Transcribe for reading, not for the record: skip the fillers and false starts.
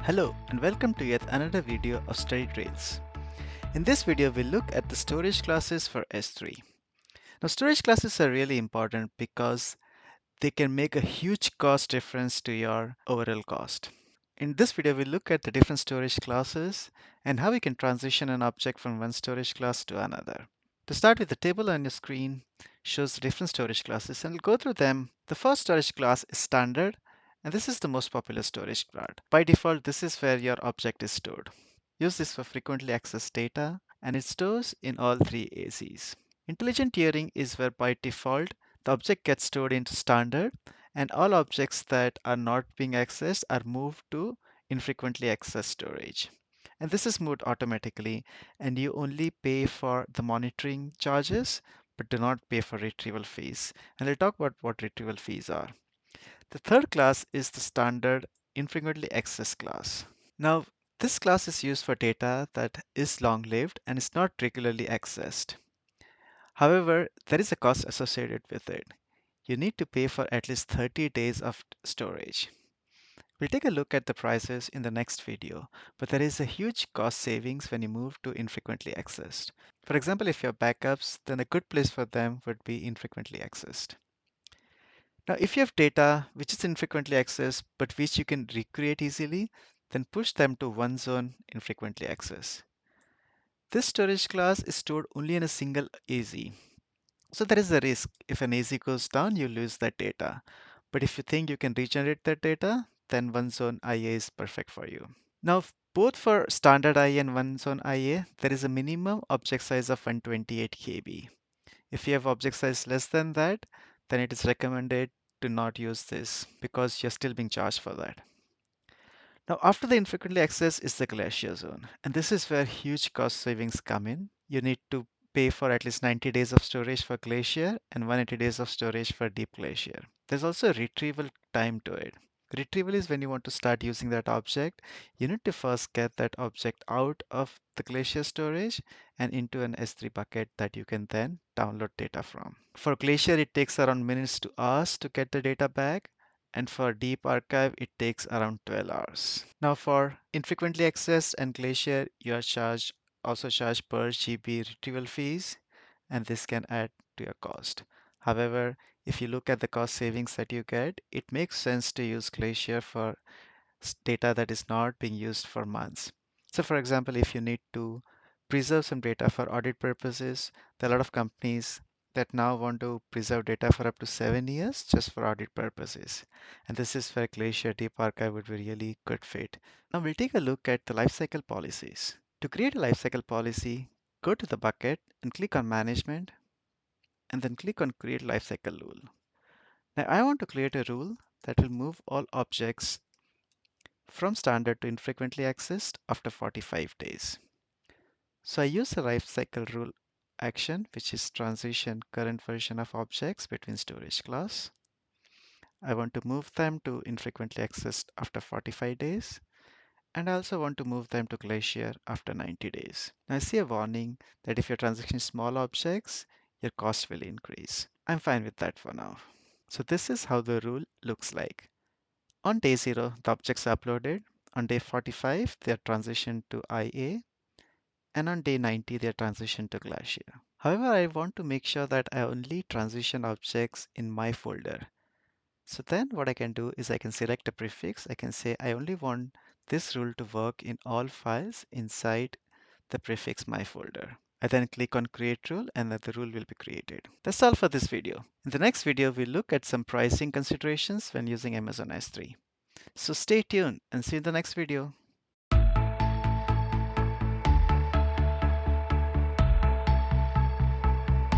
Hello and welcome to yet another video of Study Trails. In this video, we'll look at the storage classes for S3. Now, storage classes are really important because they can make a huge cost difference to your overall cost. In this video, we'll look at the different storage classes and how we can transition an object from one storage class to another. To start with, the table on your screen shows the different storage classes and we'll go through them. The first storage class is standard, and this is the most popular storage class. By default, this is where your object is stored. Use this for frequently accessed data, and it stores in all three ACs. Intelligent tiering is where by default the object gets stored into standard, and all objects that are not being accessed are moved to infrequently accessed storage. And this is moved automatically, and you only pay for the monitoring charges but do not pay for retrieval fees. And I'll talk about what retrieval fees are. The third class is the standard infrequently accessed class. Now, this class is used for data that is long-lived and is not regularly accessed. However, there is a cost associated with it. You need to pay for at least 30 days of storage. We'll take a look at the prices in the next video, but there is a huge cost savings when you move to infrequently accessed. For example, if you have backups, then a good place for them would be infrequently accessed. Now, if you have data which is infrequently accessed but which you can recreate easily, then push them to one zone infrequently accessed. This storage class is stored only in a single AZ. So there is a risk if an AZ goes down, you lose that data. But if you think you can regenerate that data, then one zone IA is perfect for you. Now, both for standard IA and one zone IA, there is a minimum object size of 128 KB. If you have object size less than that, then it is recommended to not use this because you're still being charged for that. Now, after the infrequently accessed is the glacier zone, and this is where huge cost savings come in. You need to pay for at least 90 days of storage for glacier and 180 days of storage for deep glacier. There's also a retrieval time to it. Retrieval is when you want to start using that object. You need to first get that object out of the glacier storage and into an S3 bucket that you can then download data from. For glacier, it takes around minutes to hours to get the data back, and for deep archive it takes around 12 hours. Now for infrequently accessed and glacier, you are also charged per GB retrieval fees, and this can add to your cost. However, if you look at the cost savings that you get, it makes sense to use glacier for data that is not being used for months. So for example, if you need to preserve some data for audit purposes, there are a lot of companies that now want to preserve data for up to 7 years just for audit purposes. And this is where Glacier Deep Archive would be really good fit. Now we'll take a look at the lifecycle policies. To create a lifecycle policy, go to the bucket and click on Management, and then click on Create Lifecycle Rule. Now I want to create a rule that will move all objects from standard to infrequently accessed after 45 days. So I use the lifecycle rule action, which is transition current version of objects between storage class. I want to move them to infrequently accessed after 45 days. And I also want to move them to Glacier after 90 days. Now I see a warning that if you're transitioning small objects, your cost will increase. I'm fine with that for now. So this is how the rule looks like. On day 0, the objects are uploaded. On day 45, they are transitioned to IA. And on day 90, they are transitioned to Glacier. However, I want to make sure that I only transition objects in my folder. So then what I can do is I can select a prefix. I can say I only want this rule to work in all files inside the prefix my folder. I then click on create rule and then the rule will be created. That's all for this video. In the next video, we'll look at some pricing considerations when using Amazon S3. So stay tuned and see you in the next video.